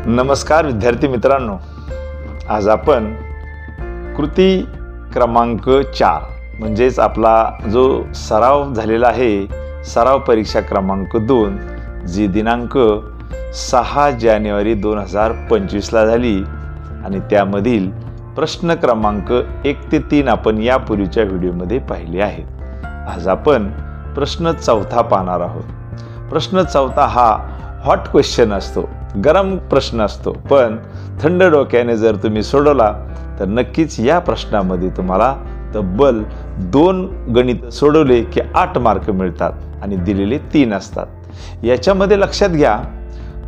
नमस्कार विद्यार्थी मित्रांनो, आज आपण कृती क्रमांक 4 म्हणजेच आपला जो सराव झालेला आहे, सराव परीक्षा क्रमांक 2 जी दिनांक 6 जानेवारी 2025 ला झाली आणि त्यामधील प्रश्न क्रमांक 1 ते 3 आपण यापूर्वीच्या व्हिडिओमध्ये पाहिले आहेत। आज आपण प्रश्न 4 पाहणार आहोत। प्रश्न 4 हा हॉट क्वेश्चन असतो, गरम प्रश्न असतो, पण थंड डोक्याने जर तुम्ही सोडवला तर नक्कीच या प्रश्नामध्ये तुम्हाला तब्बल 2 गणित सोडवले की 8 मार्क मिळतात आणि दिलेले 3 असतात। याच्यामध्ये लक्षात घ्या,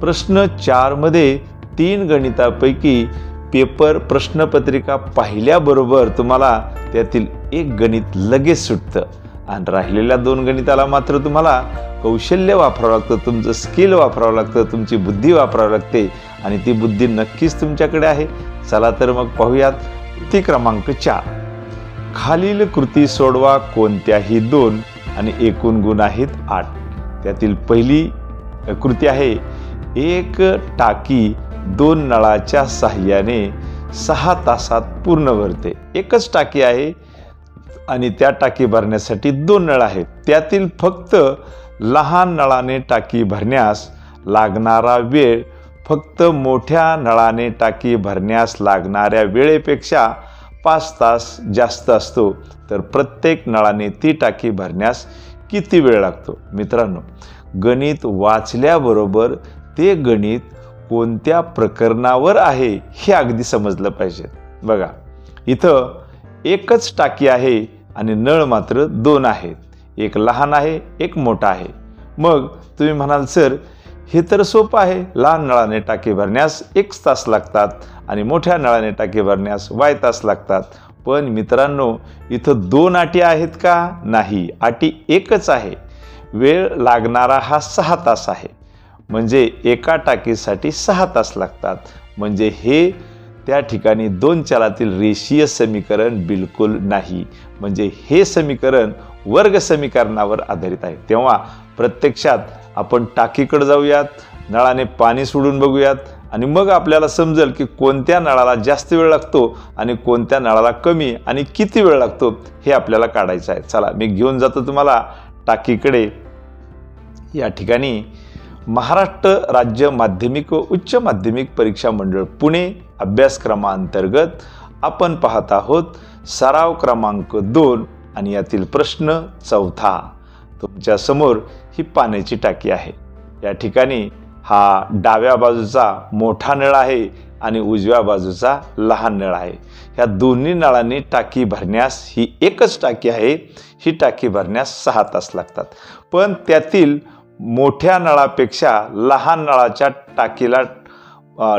प्रश्न 4 मध्ये 3 गणितापैकी पेपर प्रश्नपत्रिका पाहिल्याबरोबर तुम्हाला त्यातील एक गणित लगेच सुटतं आणि राहिलेल्या 2 गणिताला मात्र तुम्हाला कौशल्य वापरावं लागतं, तुमचं स्किल वापरावं लागतं, तुमची बुद्धी वापरावी लागते आणि ती बुद्धी नक्कीच तुमच्याकडे आहे। चला तर मग पाहूयात कृती क्रमांक 4। खालील कृती सोडवा कोणत्याही 2 आणि एकूण गुण आहेत 8। त्यातील पहिली कृती आहे, एक टाकी 2 नळाच्या साहाय्याने 6 तासात पूर्ण भरते। एकच टाकी आहे आणि त्या टाकी भरण्यासाठी 2 नळ आहेत। त्यातील फक्त लहान नळाने टाकी भरण्यास लागणारा वेळ फक्त मोठ्या नळाने टाकी भरण्यास लागणाऱ्या वेळेपेक्षा 5 तास जास्त असतो, तर प्रत्येक नळाने ती टाकी भरण्यास किती वेळ लागतो? मित्रांनो, गणित वाचल्याबरोबर ते गणित कोणत्या प्रकरणावर आहे हे अगदी समजलं पाहिजे। बघा, इथं एकच टाकी आहे आणि नळ मात्र 2 आहेत, एक लहान आहे एक मोठा आहे। मग तुम्ही म्हणाल सर हे तर सोपं आहे, लहान नळाने टाकी भरण्यास x तास लागतात आणि मोठ्या नळाने टाकी भरण्यास y तास लागतात। पण मित्रांनो, इथं 2 अटी आहेत का? नाही, अटी एकच आहे। वेळ लागणारा हा 6 तास आहे, म्हणजे एका टाकीसाठी 6 तास लागतात। म्हणजे हे त्या ठिकाणी 2 चलातील रेषीय समीकरण बिलकुल नाही, म्हणजे हे समीकरण वर्ग समीकरणावर आधारित आहे। तेव्हा प्रत्यक्षात आपण टाकीकडे जाऊयात, नळाने पाणी सोडून बघूयात आणि मग आपल्याला समजेल की कोणत्या नळाला जास्त वेळ लागतो आणि कोणत्या नळाला कमी आणि किती वेळ लागतो हे आपल्याला काढायचं आहे। चला, मी घेऊन जातो तुम्हाला टाकीकडे। या ठिकाणी महाराष्ट्र राज्य माध्यमिक व उच्च माध्यमिक परीक्षा मंडळ पुणे अभ्यासक्रमांतर्गत आपण पाहत आहोत सराव क्रमांक 2 आणि यातील प्रश्न 4। तुमच्या समोर ही पाण्याची टाकी आहे। या ठिकाणी हा डाव्या बाजूचा मोठा नळ आहे आणि उजव्या बाजूचा लहान नळ आहे। ह्या दोन्ही नळांनी टाकी भरण्यास, ही एकच टाकी आहे, ही टाकी भरण्यास 6 तास लागतात। पण त्यातील मोठ्या नळापेक्षा लहान नळाच्या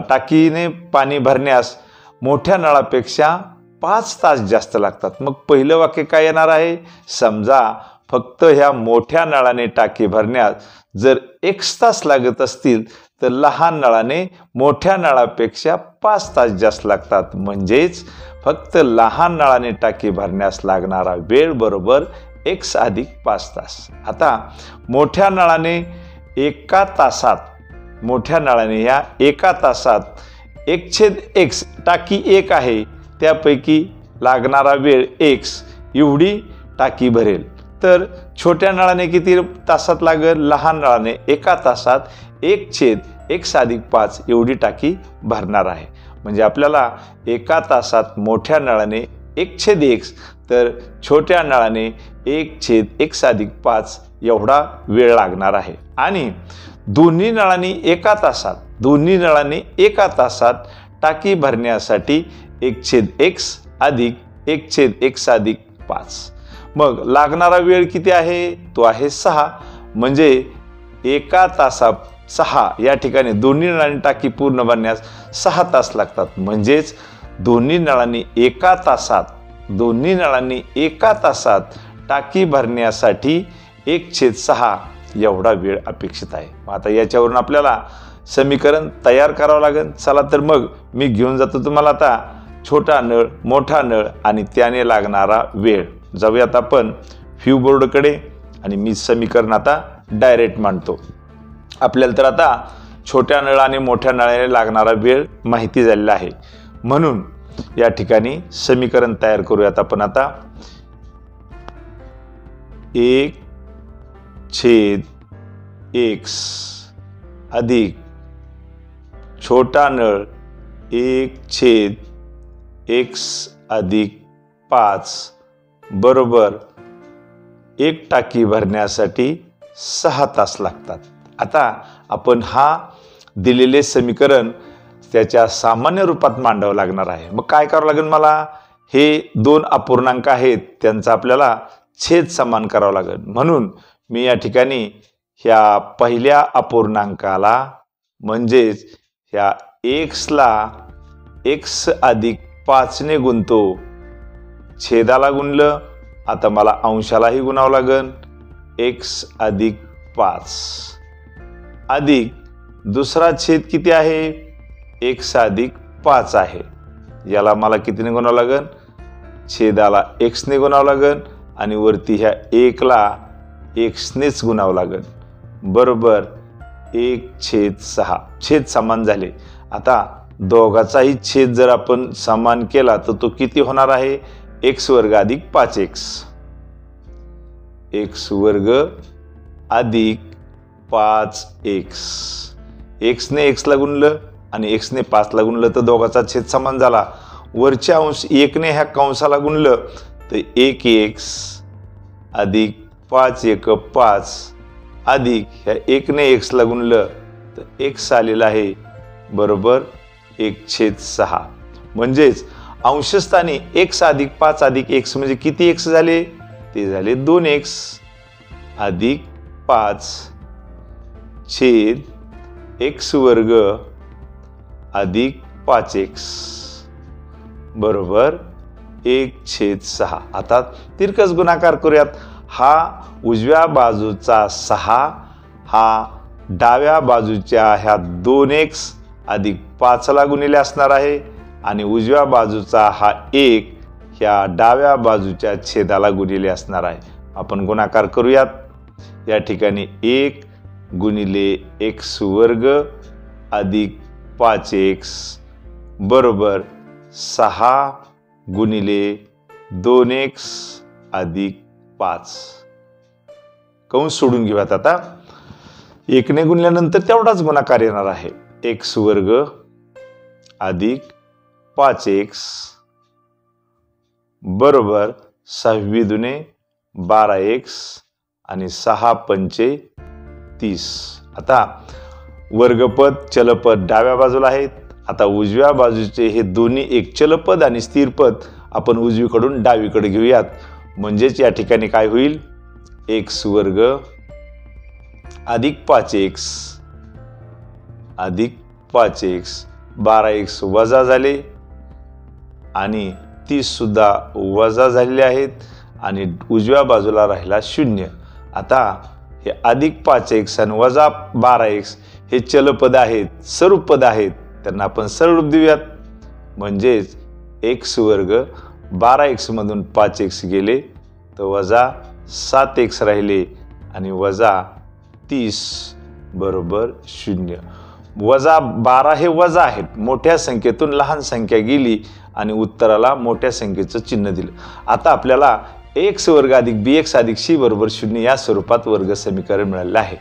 टाकीने पाणी भरण्यास मोठ्या नळापेक्षा 5 तास जास्त लागतात। मग पहिलं वाक्य काय येणार आहे? समजा फक्त ह्या मोठ्या नळाने टाकी भरण्यास जर x तास लागत असतील तर लहान नळाने मोठ्या नळापेक्षा 5 तास जास्त लागतात। म्हणजेच फक्त लहान नळाने टाकी भरण्यास लागणारा वेळ बरोबर x अधिक 5 तास। आता मोठ्या नळाने एका तासात 1/x, टाकी 1 आहे त्यापैकी लागणारा वेळ x एवढी टाकी भरेल। तर छोट्या नळाने किती तासात लागेल? लहान नळाने एका तासात 1/x अधिक 5 एवढी टाकी भरणार आहे। म्हणजे आपल्याला एका तासात मोठ्या नळाने 1/x तर छोट्या नळाने 1/x अधिक 5 एवढा वेळ लागणार आहे। आणि दोन्ही नळांनी एका तासात टाकी भरण्यासाठी 1/x अधिक 1/x अधिक 5। मग लागणारा वेळ किती आहे? तो आहे 6। म्हणजे एका तासात 6, या ठिकाणी दोन्ही नळांनी टाकी पूर्ण भरण्यास 6 तास लागतात। म्हणजेच दोन्ही नळांनी एका तासात टाकी भरण्यासाठी 1/6 एवढा वेळ अपेक्षित आहे। आता याच्यावरून आपल्याला समीकरण तयार करावं लागेल। चला तर मग मी घेऊन जातो तुम्हाला आता छोटा नळ, मोठा नळ आणि त्याने लागणारा वेळ। जाऊयात आपण फ्यू बोर्डकडे आणि मी समीकरण आता डायरेक्ट मांडतो। आपल्याला तर आता छोट्या नळ आणि मोठ्या नळाने लागणारा वेळ माहिती झालेला आहे. म्हणून या ठिकाणी समीकरण तयार करूयात आपण आता. 1/x अधिक छोटा नळ 1/x अधिक 5 बरोबर 1 टाकी भरण्यासाठी 6 तास लागतात. आता आपण हा दिलेले समीकरण त्याच्या सामान्य रूपात मांडावं लागणार आहे. मग काय करावं लागेल मला? हे 2 अपूर्णांक आहेत त्यांचा आपल्याला छेद समान करावा लागेल. म्हणून मी या ठिकाणी ह्या पहिल्या अपूर्णांकाला म्हणजेच ह्या x ला x अधिक 5 ने गुणतो. छेदाला गुणलं, आता मला अंशालाही गुणावं लागेल. x अधिक 5 अधिक दुसरा छेद किती आहे? x अधिक 5 आहे. याला मला कितीने गुणावं लागेल? छेदाला x ने गुणावं लागेल आणि वरती ह्या 1 ला x नेच गुणावं लागेल बरोबर 1/6. छेद समान झाले. आता दोघाचाही छेद जर आपण समान केला तर तो किती होणार आहे? x वर्ग अधिक 5x. x वर्ग अधिक 5x. x ने x ला गुणलं आणि x ने 5 ला गुणलं तर दोघाचा छेद समान झाला. वरच्या अंश 1 ने ह्या कंसाला गुणलं तर 1x अधिक 5 5 अधिक ह्या 1 ने x ला गुणलं तर x आलेला आहे बरोबर 1/6. म्हणजेच अंशस्थानी x अधिक 5 अधिक x म्हणजे किती x झाले? ते झाले 2x अधिक 5 छेद x वर्ग अधिक 5x बरोबर 1/6. आता तिरकस गुणाकार करूयात. हा उजव्या बाजूचा 6 हा डाव्या बाजूच्या ह्या 2x अधिक 5 ला गुणिले असणार आहे आणि उजव्या बाजूचा हा 1 ह्या डाव्या बाजूच्या छेदाला गुणिले असणार आहे. आपण गुणाकार करूयात. या ठिकाणी 1 गुणिले x वर्ग अधिक 5x बरोबर 6 गुणिले 2x अधिक 5. कंस सोडून घेऊयात. आता 1 ने गुणल्यानंतर तेवढाच गुणाकार येणार आहे. x वर्ग अधिक 5x बरोबर 6 दुने 12x आणि 6 पंचे 30. आता वर्गपद चलपद डाव्या बाजूला आहेत. आता उजव्या बाजूचे हे दोन्ही एक चलपद आणि स्थिर पद आपण उजवीकडून डावीकडे घेऊयात. म्हणजेच या ठिकाणी काय होईल? x वर्ग अधिक 5x अधिक 5x 12x वजा झाले आणि 30 सुद्धा वजा झालेले आहेत आणि उजव्या बाजूला राहिला 0. आता हे अधिक 5x आणि वजा 12x हे चलपद आहेत, स्वरूप पद आहेत, त्यांना आपण सरळ रूप देऊयात. म्हणजेच x वर्ग 12x मधून 5x गेले तर वजा 7x राहिले आणि वजा 30 बरोबर 0. वजा 12 हे वजा आहेत. मोठ्या संख्येतून लहान संख्या गेली आणि उत्तराला मोठ्या संख्येचं चिन्ह दिलं. आता आपल्याला x वर्ग अधिक bx अधिक c बरोबर 0 या स्वरूपात वर्ग समीकरण मिळालेलं आहे.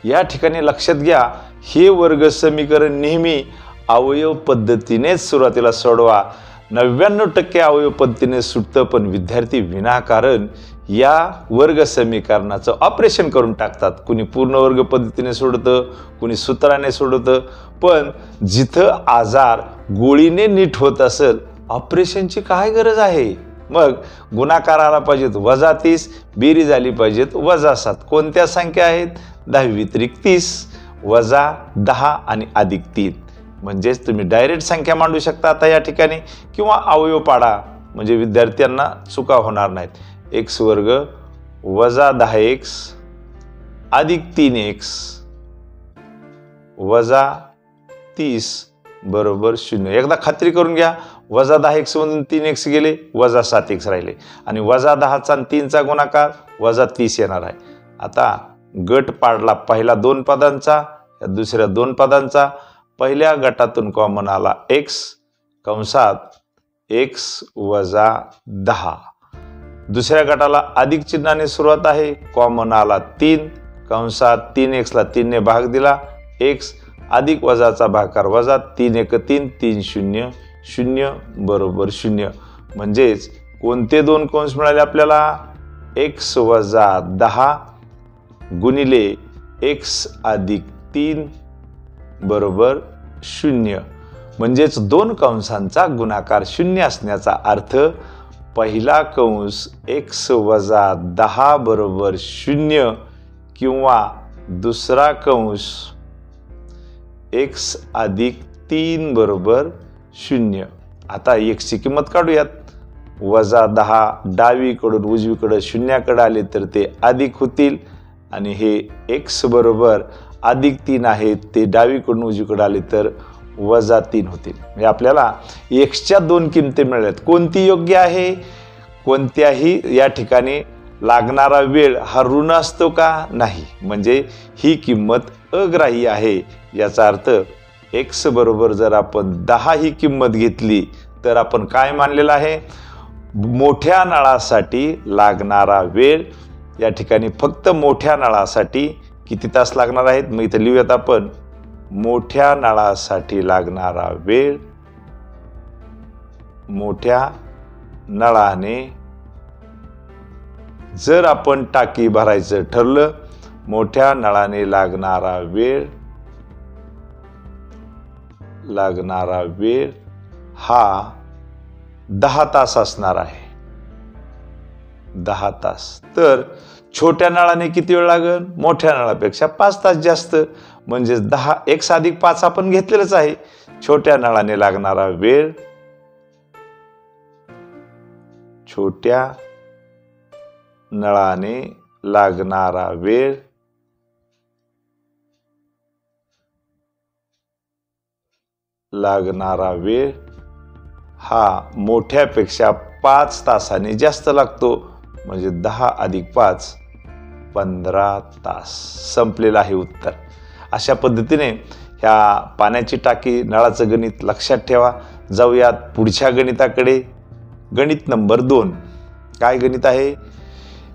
या ठिकाणी लक्षात घ्या, हे वर्ग समीकरण नेहमी अवयव पद्धतीनेच सुरुवातीला सोडवा. 99% अवयव पद्धतीने सुटतं, पण विद्यार्थी विनाकारण या वर्ग समीकरणाचं ऑपरेशन करून टाकतात. कुणी पूर्ण वर्ग पद्धतीने सोडतं, कुणी सूत्राने सोडतं. पण जिथं आजार गोळीने नीट होत असेल, ऑपरेशनची काय गरज आहे? मग गुणाकार आला पाहिजेत वजा 30, बेरीज आली पाहिजेत वजा 7. कोणत्या संख्या आहेत? 10 व्यतिरिक्त 30 वजा 10 आणि अधिक 3. म्हणजेच तुम्ही डायरेक्ट संख्या मांडू शकता आता या ठिकाणी, किंवा अवयव पाडा, म्हणजे विद्यार्थ्यांना चुका होणार नाहीत. x वर्ग वजा 10x अधिक 3x वजा 30 बरोबर 0. एकदा खात्री करून घ्या, वजा 10x मधून 3x गेले, वजा 7x राहिले आणि वजा 10चा आणि 3चा गुणाकार वजा 30 येणार आहे. आता गट पाडला पहिला 2 पदांचा, या दुसऱ्या दोन पदांचा. पहिल्या गटातून कॉमन आला x कंसात x वजा 10. दुसऱ्या गटाला अधिक चिन्हाने सुरुवात आहे. कॉमन आला 3 कंसात 3x ला 3 ने भाग दिला x अधिक वजाचा भागाकार वजा 3 1 3 3 0 0 बरोबर 0. म्हणजेच कोणते दोन कंस मिळाले आपल्याला? x वजा 10 गुणिले x अधिक 3 बरोबर 0. म्हणजेच दोन कंसांचा गुणाकार 0 असण्याचा अर्थ पहिला कंस x वजा 10 बरोबर 0 किंवा दुसरा कंस x अधिक 3 बरोबर 0. आता x ची किंमत काढूयात. वजा 10 डावीकडून उजवीकडे शून्याकडे आले तर ते अधिक होतील आणि हे x बरोबर अधिक 3 आहे ते डावीकडून उजवीकडे आले तर वजा 3 होतील. म्हणजे आपल्याला x च्या दोन किमती मिळाल्यात. कोणती योग्य आहे? कोणत्याही या ठिकाणी लागणारा वेळ हा ऋण असतो का? नाही. म्हणजे ही किंमत अग्राह्य आहे. याचा अर्थ x बरोबर जर आपण 10 ही किंमत घेतली तर आपण काय मानलेलं आहे? मोठ्या नळासाठी लागणारा वेळ या ठिकाणी फक्त मोठ्या नळासाठी किती तास लागणार आहेत? मग इथे लिहूयात आपण. मोठ्या नळासाठी लागणारा वेळ मोठ्या नळाने जर आपण टाकी भरायचं ठरलं, मोठ्या नळाने लागणारा वेळ हा 10 तास असणार आहे. 10 तास. तर छोट्या नळाने किती वेळ लागेल? मोठ्या नळापेक्षा 5 तास जास्त. म्हणजे 10 x अधिक 5 आपण घेतलेलंच आहे. छोट्या नळाने लागणारा वेळ छोट्या नळाने लागणारा वेळ हा मोठ्यापेक्षा 5 तासाने जास्त लागतो. म्हणजे 10 अधिक 5 15 तास. संपलेलं आहे उत्तर. अशा पद्धतीने ह्या पाण्याची टाकी नळाचं गणित लक्षात ठेवा. जाऊयात पुढच्या गणिताकडे. गणित नंबर 2. काय गणित आहे?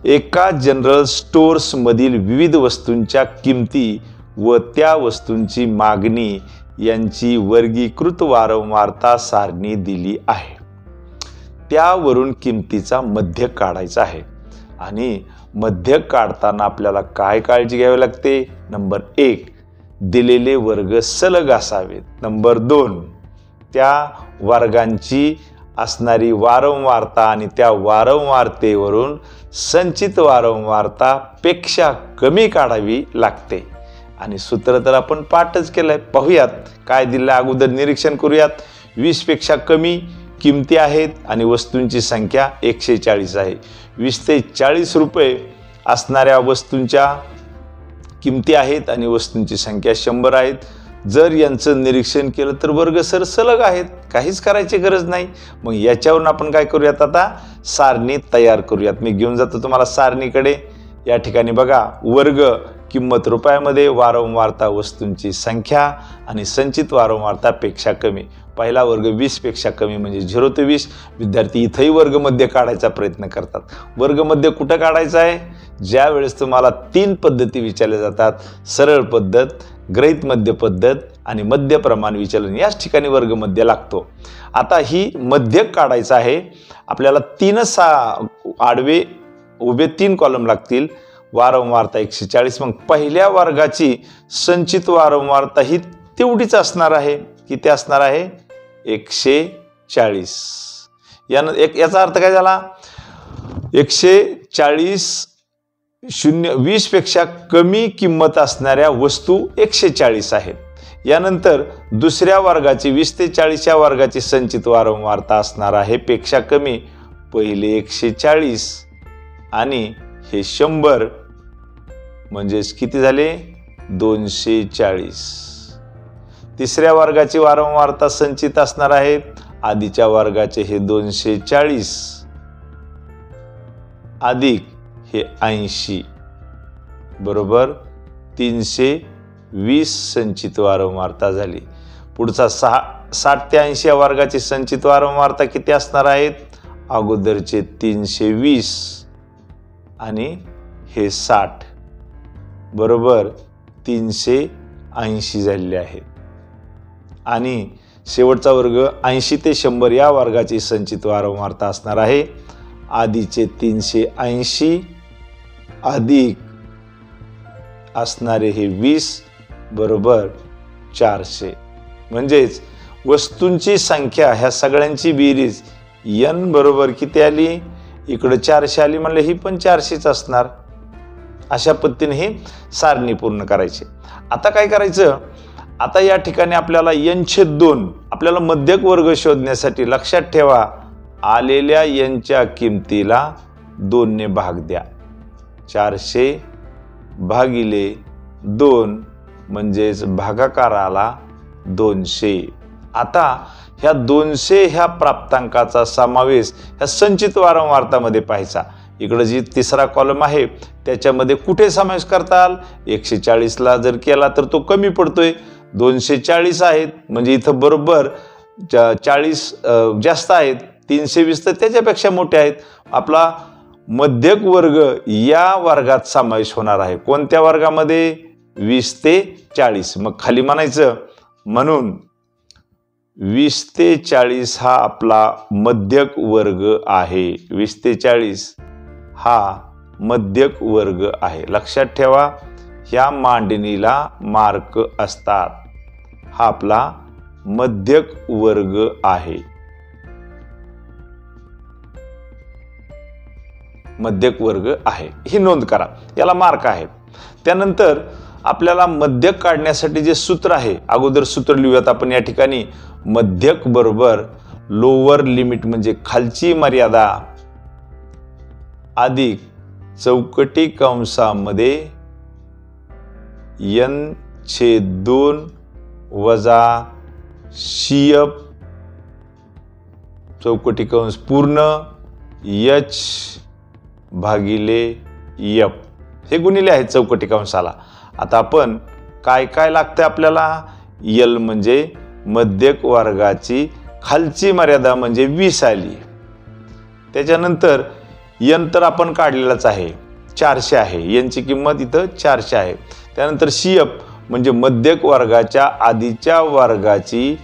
एका जनरल स्टोअर्स मधील विविध वस्तूंच्या किमती व त्या वस्तूंची मागणी यांची वर्गीकृत वारंवारता सारणी दिली आहे. त्यावरून किमतीचा मध्य काढायचा आहे. आणि मध्य काढताना आपल्याला काय काळजी घ्यावी लागते? नंबर 1 दिलेले वर्ग सलग असावेत. नंबर 2 त्या वर्गांची असणारी वारंवारता आणि त्या वारंवारतेवरून संचित वारंवारता पेक्षा कमी काढावी लागते. आणि सूत्र तर आपण पाठच केलंय. पाहूयात काय दिलं अगोदर निरीक्षण करूयात. 20 पेक्षा कमी किमती आहेत आणि वस्तूंची संख्या 140 आहे. 20 ते 40 रुपये असणाऱ्या वस्तूंच्या किमती आहेत आणि वस्तूंची संख्या 100 आहेत. जर यांचं निरीक्षण केलं तर वर्ग सलग आहेत. काहीच करायची गरज नाही. मग याच्यावरून आपण काय करूयात? आता सारणी तयार करूयात. मी घेऊन जातो तुम्हाला सारणीकडे. या ठिकाणी बघा, वर्ग किंमत रुपयामध्ये, वारंवारता वस्तूंची संख्या आणि संचित वारंवारता पेक्षा कमी. पहिला वर्ग 20 पेक्षा कमी म्हणजे 0 ते 20. विद्यार्थी इथंही वर्गमध्य काढायचा प्रयत्न करतात. वर्गमध्य कुठं काढायचं आहे? ज्या वेळेस तुम्हाला 3 पद्धती विचारल्या जातात, सरळ पद्धत, गृहीत मध्य पद्धत आणि मध्य प्रमाण विचलन, याच ठिकाणी वर्गमध्य लागतो. आता ही मध्य काढायचं आहे आपल्याला. 3 आडवे उभे 3 कॉलम लागतील. वारंवारता 140. मग पहिल्या वर्गाची संचित वारंवारता ही तेवढीच असणार आहे. किती असणार आहे? 140. याचा अर्थ काय झाला? 140 20 पेक्षा कमी किंमत असणाऱ्या वस्तू 140 आहेत. यानंतर दुसऱ्या वर्गाची 20 ते 40 या वर्गाची संचित वारंवारता असणार आहे पेक्षा कमी. पहिले 140 आणि हे 100 म्हणजेच किती झाले? 240. तिसऱ्या वर्गाची वारंवारता संचित असणार आहे. आधीच्या वर्गाचे हे 240 अधिक हे 80 बरोबर 320. 20 संचित वारंवारता झाली। पुढचा 60 ते 80 या वर्गाची संचित वारंवारता किती असणार आहेत? अगोदरचे 320 आणि हे 60 बरोबर 380 झालेले आहे। आणि शेवटचा वर्ग 80 ते 100 या वर्गाची संचित वारंवारता असणार आहे आधीचे 380 अधिक असणारे हे 20 बरोबर 400। म्हणजेच वस्तूंची संख्या ह्या सगळ्यांची बेरीज n बरोबर किती आली? इकडे 400 आली म्हणले ही पण 400च असणार। अशा पद्धतीने ही सारणी पूर्ण करायची। आता काय करायचं? आता या ठिकाणी आपल्याला n/2 आपल्याला मध्यक वर्ग शोधण्यासाठी लक्षात ठेवा आलेल्या n च्या किमतीला 2 ने भाग द्या। 400 भागिले 2 म्हणजेच भागाकाराला 200। आता ह्या 200 ह्या प्राप्तांकाचा समावेश ह्या संचित वारंवारतामध्ये पाहायचा। इकडे जी तिसरा कॉलम आहे त्याच्यामध्ये कुठे समावेश करताल? 140 ला जर केला तर तो कमी पडतोय, 240 आहेत म्हणजे इथं बरोबर 40 जास्त आहेत, 320 तर त्याच्यापेक्षा मोठे आहेत। आपला मध्यक वर्ग या वर्गात समावेश होणार आहे। कोणत्या वर्गामध्ये? 20 ते 40। मग खाली म्हणायचं म्हणून 20 ते 40 हा आपला मध्यक वर्ग आहे। 20 ते 40 हा मध्यक वर्ग आहे। लक्षात ठेवा ह्या मांडणीला मार्क असतात। हा आपला मध्यक वर्ग आहे। मध्यक वर्ग आहे ही नोंद करा, याला मार्क आहे। त्यानंतर आपल्याला मध्यक काढण्यासाठी जे सूत्र आहे अगोदर सूत्र लिहूयात आपण या ठिकाणी। मध्यक बरोबर लोअर लिमिट म्हणजे खालची मर्यादा अधिक चौकटी कंसामध्ये n/2 वजा CF चौकटी कंस पूर्ण h भागिले f हे गुणिले आहेत चौकटी कंसाला। आता आपण काय काय लागतं आपल्याला? l म्हणजे मध्यक वर्गाची खालची मर्यादा म्हणजे 20 आली। त्याच्यानंतर n तर आपण काढलेलाच आहे 400 आहे, n ची किंमत इथं 400 आहे। त्यानंतर CF म्हणजे मध्यक वर्गाच्या आधीच्या वर्गाची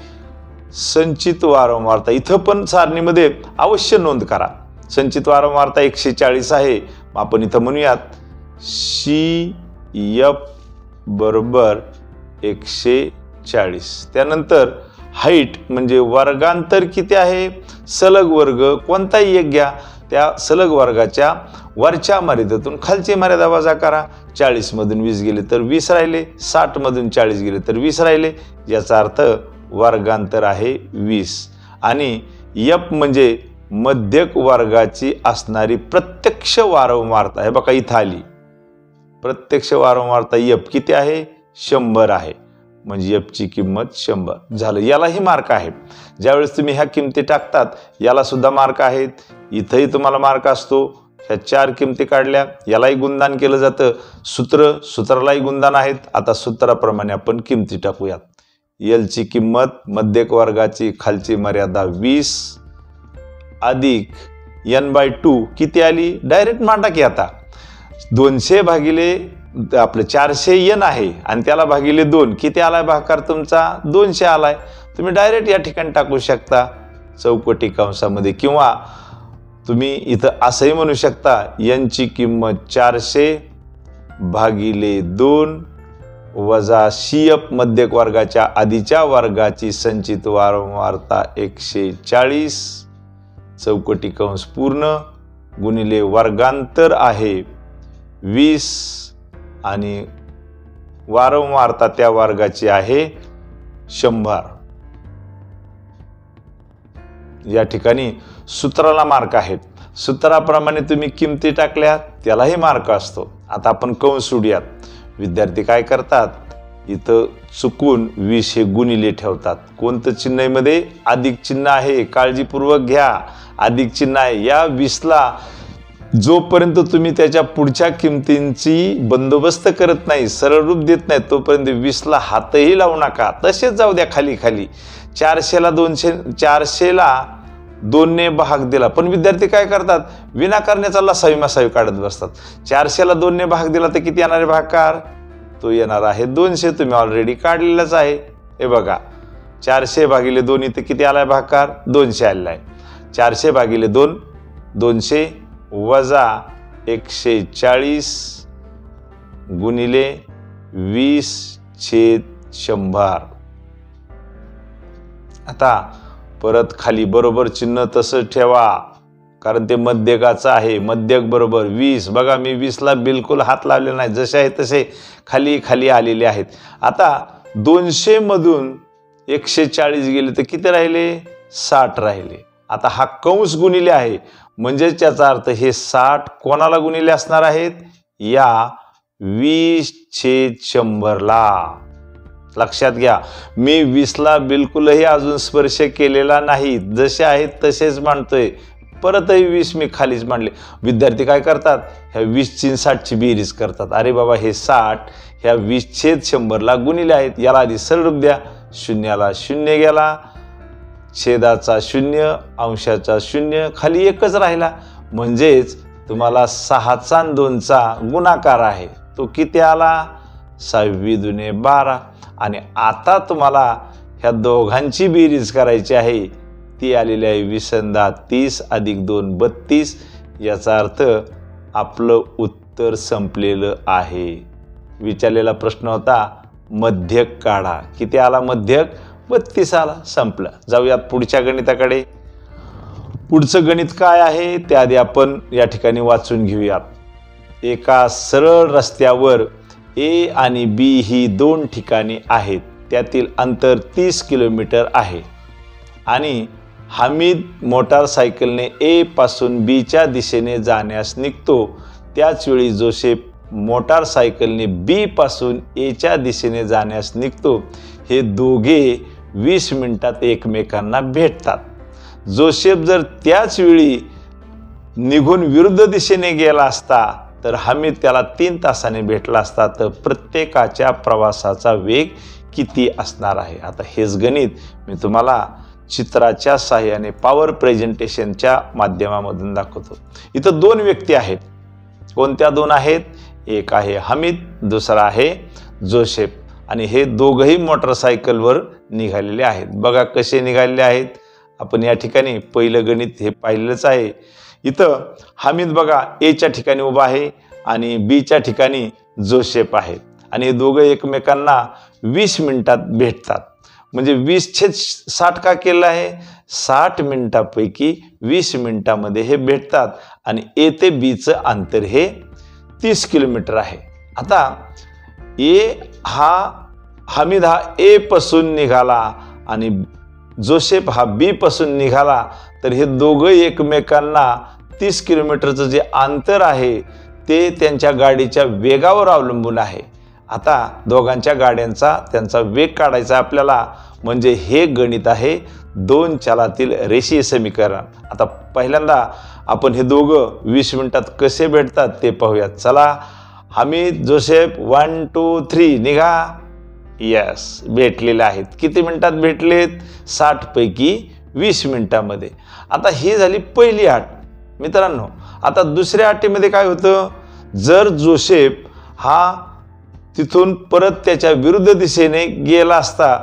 संचित वारंवारता, इथं पण सारणीमध्ये अवश्य नोंद करा। संचित वारंवारता 140 आहे, आपण इथं म्हणूयात CF बरोबर 140। त्यानंतर हाईट म्हणजे वर्गांतर किती आहे? सलग वर्ग कोणताही एक घ्या, त्या सलग वर्गाच्या वरच्या मर्यादेतून खालची मर्यादा वजा करा। 40 मधून 20 गेले तर 20 राहिले, 60 मधून 40 गेले तर 20 राहिले, याचा अर्थ वर्गांतर आहे 20। आणि F म्हणजे मध्यक वर्गाची असणारी प्रत्यक्ष वारंवारता, हे बघा इथं आली प्रत्यक्ष वारंवारता F किती आहे? 100 आहे, म्हणजे F ची किंमत 100 झालं। यालाही मार्क आहे। ज्यावेळेस तुम्ही ह्या किमती टाकतात याला सुद्धा मार्क आहेत, इथंही तुम्हाला मार्क असतो। ह्या 4 किमती काढल्या, यालाही गुणदान केलं जातं। सूत्रालाही गुणदान आहेत। आता सूत्राप्रमाणे आपण किमती टाकूयात। L ची किंमत मध्यक वर्गाची खालची मर्यादा 20 अधिक n/2 किती आली? डायरेक्ट मांडा की आता 200 भागिले आपलं 400 n आहे आणि त्याला भागिले 2 किती आलाय भागाकार तुमचा? 200 आलाय। तुम्ही डायरेक्ट या ठिकाणी टाकू शकता चौकटी कंसामध्ये, किंवा तुम्ही इथं असंही म्हणू शकता n ची किंमत 400 भागिले 2 वजा CF मध्यक वर्गाच्या आधीच्या वर्गाची संचित वारंवारता 140 चौकटी कंस पूर्ण गुणिले वर्गांतर आहे 20 आणि वारंवारता त्या वर्गाची आहे 100। या ठिकाणी सूत्राला मार्क आहेत। सूत्राप्रमाणे तुम्ही किमती टाकल्या त्यालाही मार्क असतो। आता आपण कंस सोडूयात। विद्यार्थी काय करतात? इथं चुकून 20 हे गुणिले ठेवतात। कोणतं चिन्ह मध्ये? अधिक चिन्ह आहे, काळजीपूर्वक घ्या। अधिक चिन्ह आहे। या 20 ला जोपर्यंत तुम्ही त्याच्या पुढच्या किमतींची बंदोबस्त करत नाही, सरळ रूप देत नाही, तोपर्यंत 20ला हातही लावू नका, तसेच जाऊ द्या खाली खाली. 400ला 2ने भाग दिला, पण विद्यार्थी काय करतात, विनाकारण्याचा लसावी मसावी काढत बसतात. 400ला 2ने भाग दिला तर किती येणार आहे भागाकार, तो येणार आहे 200. तुम्ही ऑलरेडी काढलेलाच आहे. हे बघा 400 भागिले 2 इथे किती आलाय भागाकार, 200 आलेला आहे. 400 भागिले 2 200 वजा 140 गुणिले 20/100. आता परत खाली बरोबर चिन्ह तसं ठेवा, कारण ते मध्यकाचं आहे. मध्यक बरोबर 20. बघा मी 20ला बिलकुल हात लावले नाही, जसे आहे तसे खाली खाली आलेले आहेत. आता 200 मधून 140 गेले तर किती राहिले, 60 राहिले. आता हा कंस गुणिले आहे, म्हणजे त्याचा अर्थ हे 60 कोणाला गुणिले असणार आहेत, या 20/100ला. लक्षात घ्या, मी 20ला बिलकुलही अजून स्पर्श केलेला नाही, जसे आहेत तसेच मांडतोय. परतही 20 मी खालीच मांडले. विद्यार्थी काय करतात, ह्या 20ची 60ची बेरीज करतात. अरे बाबा हे 60 ह्या 20/100ला गुणिले आहेत. याला आधी सरळ रूप द्या, शून्याला 0 गेला, छेदाचा 0, अंशाचा 0, खाली एकच राहिला. म्हणजेच तुम्हाला 6चा आणि 2चा गुणाकार आहे, तो किती आला, 6 दुने 12. आणि आता तुम्हाला ह्या दोघांची बेरीज करायची आहे, ती आलेली आहे 20×10 + 2 32. याचा अर्थ आपलं उत्तर संपलेलं आहे. विचारलेला प्रश्न होता मध्यक काढा, किती आला मध्यक, 32 आला. संपलं. जाऊयात पुढच्या गणिताकडे. पुढचं गणित काय आहे ते आधी आपण या ठिकाणी वाचून घेऊयात. एका सरळ रस्त्यावर ए आणि बी ही 2 ठिकाणे आहेत, त्यातील अंतर 30 किलोमीटर आहे आणि हमीद मोटारसायकलने ए पासून बीच्या दिशेने जाण्यास निघतो. त्याचवेळी जोसेफ मोटारसायकलने बी पासून एच्या दिशेने जाण्यास निघतो. हे दोघे 20 मिनिटात एकमेकांना भेटतात. जोसेफ जर त्याच वेळी निघून विरुद्ध दिशेने गेला असता तर हमीद त्याला 3 तासाने भेटला असता. तर प्रत्येकाच्या प्रवासाचा वेग किती असणार आहे. आता हेच गणित मी तुम्हाला चित्राच्या साहाय्याने पॉवर प्रेझेंटेशनच्या माध्यमामधून दाखवतो. इथं 2 व्यक्ती आहेत. कोणत्या 2 आहेत, एक आहे हमीद, दुसरा आहे जोसेफ. आणि हे दोघंही मोटरसायकलवर निघालेले आहेत. बघा कसे निघालेले आहेत. आपण या ठिकाणी पहिलं गणित हे पाहिलेलंच आहे. इथं हमीद बघा एच्या ठिकाणी उभा आहे आणि बीच्या ठिकाणी जोसेफ आहे आणि हे दोघं एकमेकांना 20 मिनिटात भेटतात. म्हणजे 20/60 का केलं आहे, 60 मिनिटापैकी 20 मिनिटामध्ये हे भेटतात आणि ए ते बीचं अंतर हे 30 किलोमीटर आहे. आता हमीद हा ए पासून निघाला आणि जोसेफ हा बी पासून निघाला, तर हे दोघं एकमेकांना 30 किलोमीटरचं जे अंतर आहे ते त्यांच्या गाडीच्या वेगावर अवलंबून आहे. आता दोघांच्या गाड्यांचा त्यांचा वेग काढायचा आपल्याला. म्हणजे हे गणित आहे 2 चलातील रेषीय समीकरण. आता पहिल्यांदा आपण हे दोघं 20 मिनिटात कसे भेटतात ते पाहूयात. चला, हमीद जोसेफ 1 2 3 निघा. यस, भेटलेले आहेत. किती मिनिटात भेटलेत, 60 पैकी 20 मिनिटामध्ये. आता ही झाली पहिली अट मित्रांनो. आता दुसऱ्या अटीमध्ये काय होतं, जर जोसेफ हा तिथून परत त्याच्या विरुद्ध दिशेने गेला असता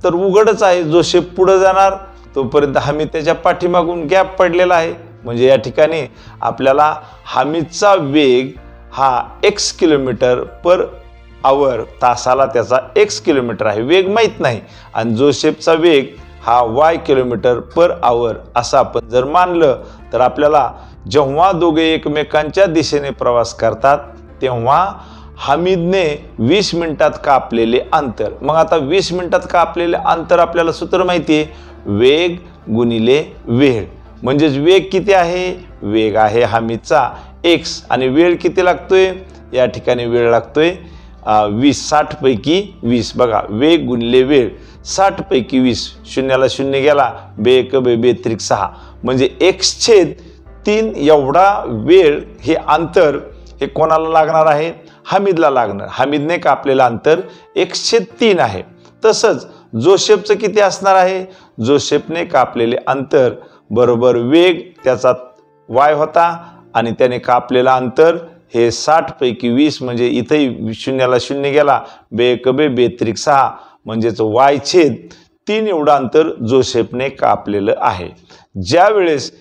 तर उघडच आहे, जोसेफ पुढे जाणार, तोपर्यंत हमीद त्याच्या पाठीमागून गॅप पडलेला आहे. म्हणजे या ठिकाणी आपल्याला हमीदचा वेग हा x km/h, तासाला त्याचा x किलोमीटर आहे, वेग माहीत नाही, आणि जोसेफचा वेग हा y km/h असं आपण जर मानलं तर आपल्याला जेव्हा दोघे एकमेकांच्या दिशेने प्रवास करतात तेव्हा हमीदने 20 मिनिटात कापलेले अंतर. मग आता 20 मिनिटात कापलेले अंतर आपल्याला सूत्र माहिती आहे, वेग गुणिले वेळ. म्हणजेच वेग किती आहे, वेग आहे हमीदचा x आणि वेळ किती लागतोय, या ठिकाणी वेळ लागतोय 20, 60 पैकी 20. बघा वेग गुणिले वेळ, 60 पैकी 20, शून्याला 0 गेला, 2 × 2 = 6, म्हणजे x/30 3 एवढा वेळ हे अंतर हे कोणाला लागणार आहे? हमीदला लागणार. हमीदने कापलेलं अंतर 103 आहे. तसंच जोसेफचं किती असणार आहे? जोसेफने कापलेले अंतर बरोबर वेग त्याचा y होता आणि त्याने कापलेलं अंतर हे 60 पैकी 20 म्हणजे इथेही शून्याला शून्य गेला, बे 6 म्हणजेच y/3 एवढं अंतर जोसेफने कापलेलं आहे. ज्या वेळेस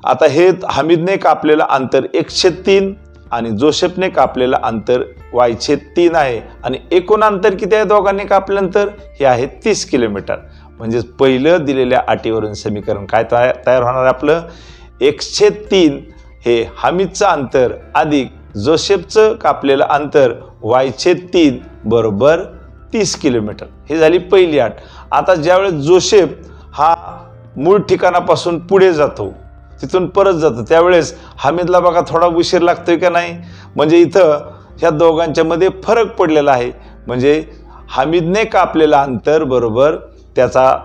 आता हे हमीदने कापलेलं अंतर 103 आणि जोसेफने कापलेलं अंतर y/3 आहे आणि एकूण अंतर किती आहे दोघांनी कापलेलं अंतर? हे आहे 30 किलोमीटर. म्हणजे पहिलं दिलेल्या अटीवरून समीकरण काय तयार होणार आपलं? 103 हे हमीदचं अंतर अधिक जोसेफचं कापलेलं अंतर y/3 बरोबर 30 किलोमीटर. हे झाली पहिली अट. आता ज्यावेळेस जोसेफ हा मूळ ठिकाणापासून पुढे जातो, तिथून परत जातो, त्यावेळेस हमीदला बघा थोडा उशीर लागतोय का नाही? म्हणजे इथं ह्या दोघांच्या मध्ये फरक पडलेला आहे. म्हणजे हमीदने कापलेलं अंतर बरोबर त्याचा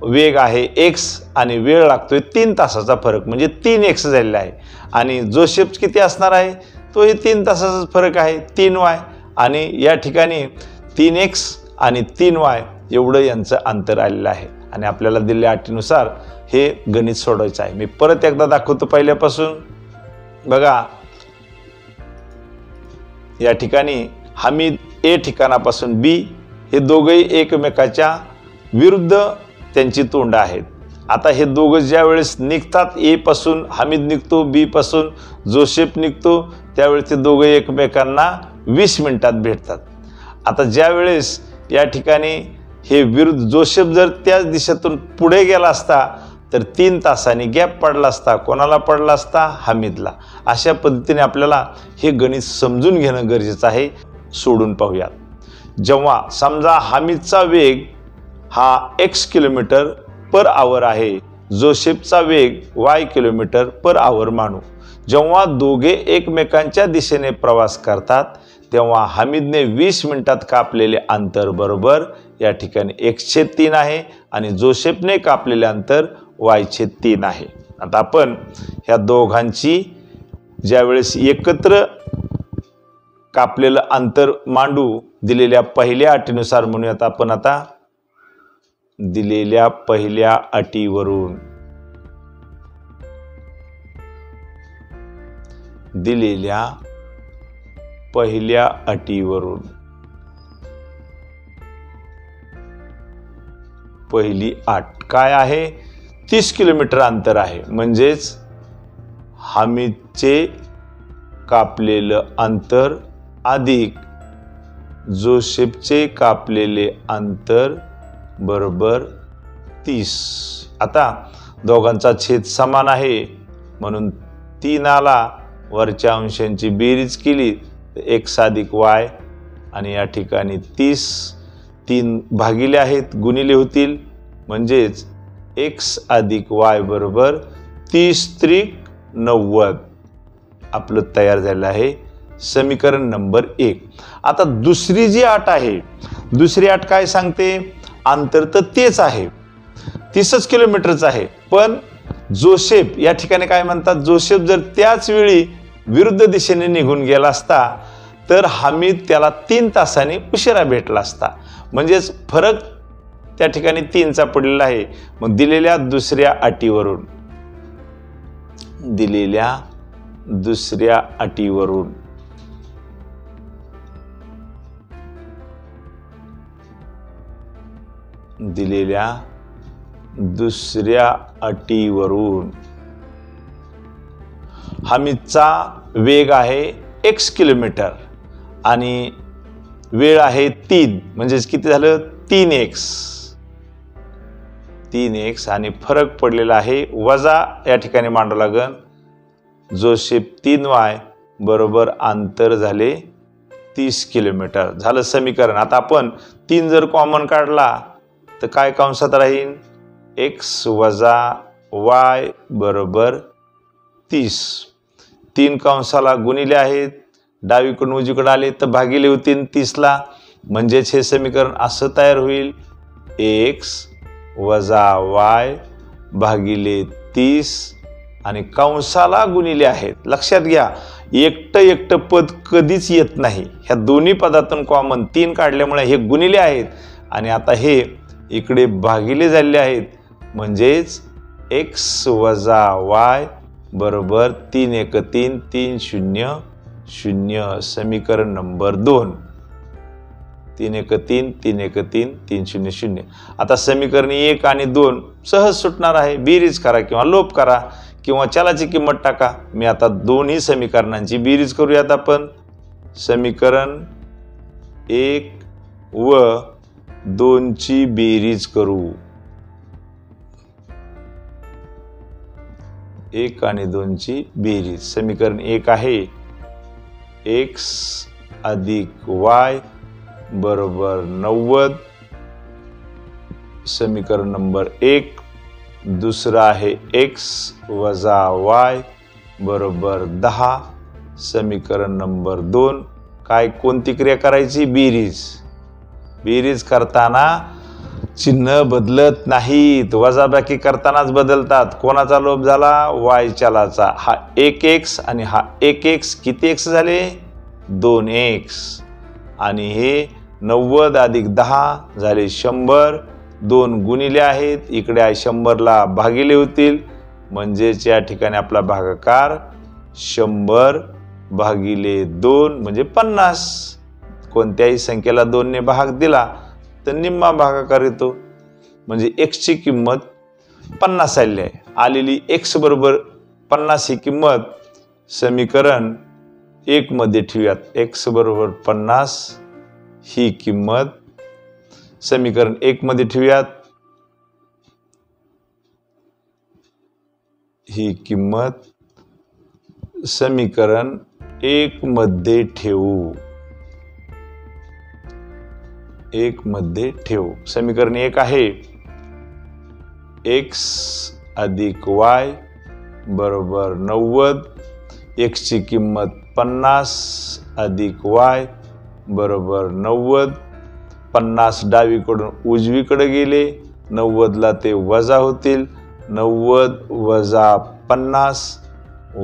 वेग आहे x आणि वेळ लागतोय 3 तासाचा फरक म्हणजे 3x झालेला आहे. आणि जोसेफ किती असणार आहे? तो हे 3 तासाचा फरक आहे 3y आणि या ठिकाणी 3x आणि 3y एवढं यांचं अंतर आलेलं आहे. आणि आपल्याला दिलेल्या अटीनुसार हे गणित सोडवायचं आहे. मी परत एकदा दाखवतो पहिल्यापासून. बघा या ठिकाणी हमीद A ठिकाणापासून B हे दोघेही एकमेकाच्या विरुद्ध त्यांची तोंड आहेत. आता हे दोघं ज्या वेळेस निघतात, A पासून हमीद निघतो, B पासून जोसेफ निघतो, त्यावेळेस ते दोघे एकमेकांना 20 मिनिटात भेटतात. आता ज्या वेळेस या ठिकाणी हे विरुद्ध जोसेफ जर त्याच दिशेतून पुढे गेला असता तर 3 तासांनी गॅप पडला असता. कोणाला पडला असता? हमीदला. अशा पद्धतीने आपल्याला हे गणित समजून घेणं गरजेचं आहे. सोडून पाहूयात. जेव्हा समजा हमीदचा वेग हा x किलोमीटर पर आवर आहे, जोसेफचा वेग y किलोमीटर पर आवर मानू. जेव्हा दोघे एकमेकांच्या दिशेने प्रवास करतात तेव्हा हमीदने 20 मिनिटात कापलेले अंतर बरोबर या ठिकाणी 103 आहे आणि जोसेफने कापलेले अंतर y/3 आहे. आता आपण ह्या दोघांची ज्यावेळेस एकत्र कापलेलं अंतर मांडू दिलेल्या पहिल्या अटीनुसार म्हणूयात आपण. आता दिलेल्या पहिल्या अटीवरून पहिली अट काय आहे? 30 किलोमीटर अंतर आहे. म्हणजेच हमीदचे कापलेलं अंतर अधिक जोसेफचे कापलेले अंतर बरोबर 30. आता दोघांचा छेद समान आहे म्हणून 3 आला. वरच्या अंशांची बेरीज केली तर x अधिक y आणि या ठिकाणी 30 3 भागिले आहेत गुणिले होतील म्हणजेच x अधिक y बरोबर 30×3=90 आपलं तयार झालं आहे समीकरण नंबर 1. आता दुसरी जी अट आहे, दुसरी अट काय सांगते? अंतर तर तेच आहे 30 किलोमीटरचं आहे, पण जोसेफ या ठिकाणी काय म्हणतात? जोसेफ जर त्याच वेळी विरुद्ध दिशेने निघून गेला असता तर हमीद त्याला 3 तासांनी उशिरा भेटला असता. म्हणजेच फरक त्या ठिकाणी 3चा पडलेला आहे. मग दिलेल्या दुसऱ्या अटीवरून हमीदचा वेग आहे x किलोमीटर आणि वेळ आहे 3 म्हणजेच किती झालं? 3x आणि फरक पडलेला आहे वजा या ठिकाणी मांडावं लागेल जोसेफ 3y बरोबर अंतर झाले 30 किलोमीटर. झालं समीकरण. आता आपण 3 जर कॉमन काढला तर काय कंसात राहील? x वजा y बरोबर 30. 3 कंसाला गुणिले आहेत, डावीकडून उजवीकडे आले तर भागिले होतील 30ला. म्हणजेच हे समीकरण असं तयार होईल x वजा y भागिले 30 आणि कंसाला गुणिले आहेत. लक्षात घ्या, एकटं पद कधीच येत नाही. ह्या दोन्ही पदातून कॉमन 3 काढल्यामुळे हे गुणिले आहेत आणि आता हे इकडे भागिले झालेले आहेत. म्हणजेच x वजा y बरोबर 3 1 3 3 0 0. समीकरण नंबर 2. 3 1 3 3 1 3 3 0 0. आता समीकरण 1 आणि 2 सहज सुटणार आहे. बेरीज करा किंवा लोप करा किंवा चलाची किंमत टाका. मी आता दोन्ही समीकरणांची बेरीज करूयात आपण. समीकरण 1 व 2 ची बेरीज करू. 1 आणि 2 ची बेरीज. समीकरण 1 आहे x अधिक y बरोबर 90. समीकरण नंबर 1. दुसरा आहे x वजा y बरोबर 10. समीकरण नंबर 2. काय कोणती क्रिया करायची? बेरीज. बेरीज करताना चिन्ह बदलत नाहीत, वजाबाकी करतानाच बदलतात. कोणाचा लोप झाला? y चलाचा. हा 1x आणि हा 1x. किती x झाले? 2x. आणि हे 90 अधिक 10 झाले 100. 2 गुणिले आहेत, इकडे आहे 100ला भागिले होतील. म्हणजेच या ठिकाणी आपला भागाकार 100 भागिले 2 म्हणजे 50. कोणत्याही संख्येला 2 ने भाग दिला तर निम्मा भागाकार येतो. म्हणजे x ची किंमत 50 आली आहे. आलेली x बरोबर 50 ही किंमत समीकरण 1 मध्ये ठेवूयात. x बरोबर 50 ही किंमत समीकरण 1 मध्ये ठेवूयात. ही किंमत समीकरण 1 मध्ये ठेवू. 1 मध्ये ठेवू. समीकरण 1 आहे x अधिक y बरोबर 90. x ची किंमत 50 अधिक y बरोबर 90. 50 डावीकडून उजवीकडे गेले, 90ला ते वजा होतील. 90 वजा 50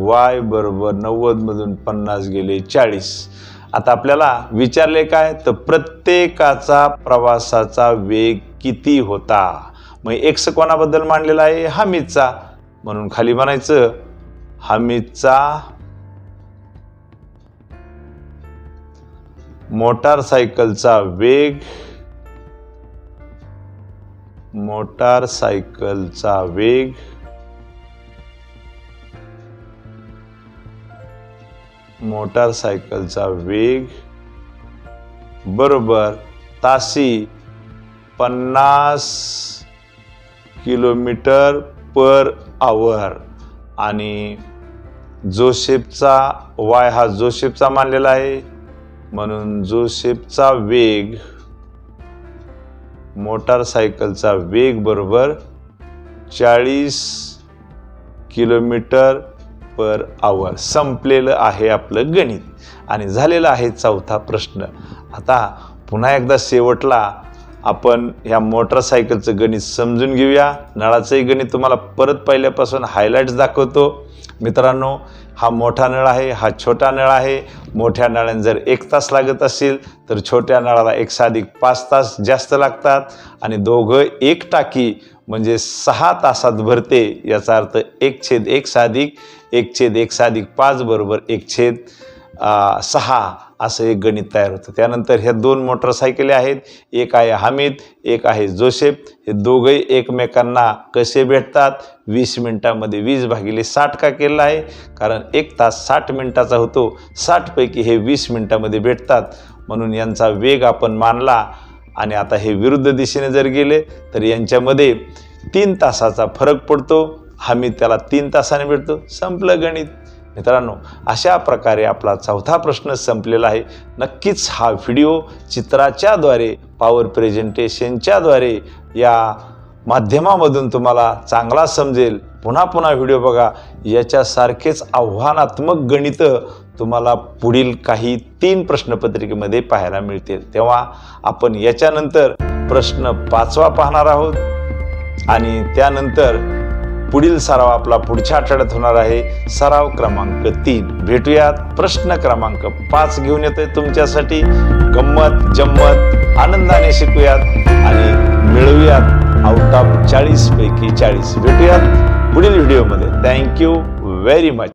y बरोबर 90 मधून 50 गेले 40. आता आपल्याला विचारले काय? तर प्रत्येकाचा प्रवासाचा वेग किती होता. मग x कोणाबद्दल मांडलेला आहे? हमीदचा. म्हणून खाली म्हणायचं हमीदचा मोटारसायकलचा वेग. मोटारसायकलचा वेग मोटारसायकलचा वेग बरोबर तासी 50 किलोमीटर पर आवर. आणि जोसेफचा y हा जोसेफचा मानलेला आहे. म्हणून जोसेफचा वेग मोटारसायकलचा वेग बरोबर 40 किलोमीटर पर आवर. संपलेलं आहे आपलं गणित आणि झालेला आहे 4था प्रश्न. आता पुन्हा एकदा शेवटला आपण ह्या मोटारसायकलचं गणित समजून घेऊया. नळाचंही गणित तुम्हाला परत पहिल्यापासून हायलाइट्स दाखवतो. मित्रांनो, हा मोठा नळ आहे, हा छोटा नळ आहे. मोठ्या नळाने जर 1 तास लागत असेल तर छोट्या नळाला 1 अधिक 5 तास जास्त लागतात. आणि दोघं एक टाकी म्हणजे 6 तासात भरते. याचा अर्थ 1/1 अधिक 1/1 अधिक 5 बरोबर 1/6 असं एक गणित तयार होतं. त्यानंतर ह्या 2 मोटरसायकली आहेत. एक आहे हमीद, एक आहे जोसेफ. हे दोघंही एकमेकांना कसे भेटतात? 20 मिनिटांमध्ये 20/60 का केला आहे? कारण 1 तास 60 मिनिटाचा होतो. 60 पैकी हे 20 मिनिटांमध्ये भेटतात. म्हणून यांचा वेग आपण मानला. आणि आता हे विरुद्ध दिशेने जर गेले तर यांच्यामध्ये 3 तासाचा फरक पडतो. हमीद त्याला 3 तासाने भेटतो. संपलं गणित. मित्रांनो, अशा प्रकारे आपला 4था प्रश्न संपलेला आहे. नक्कीच हा व्हिडिओ चित्राच्याद्वारे, पॉवर प्रेझेंटेशनच्याद्वारे या माध्यमामधून तुम्हाला चांगला समजेल. पुन्हा पुन्हा व्हिडिओ बघा. याच्यासारखेच आव्हानात्मक गणितं तुम्हाला पुढील काही 3 प्रश्नपत्रिकेमध्ये पाहायला मिळतील. तेव्हा आपण याच्यानंतर प्रश्न 5वा पाहणार आहोत आणि त्यानंतर पुढील सराव आपला पुढच्या आठवड्यात होणार आहे, सराव क्रमांक 3. भेटूयात. प्रश्न क्रमांक 5 घेऊन येतोय तुमच्यासाठी. गंमत जम्मत आनंदाने शिकूयात आणि मिळवूयात आउट ऑफ 40 पैकी 40. भेटूयात पुढील व्हिडिओमध्ये. Thank you very much.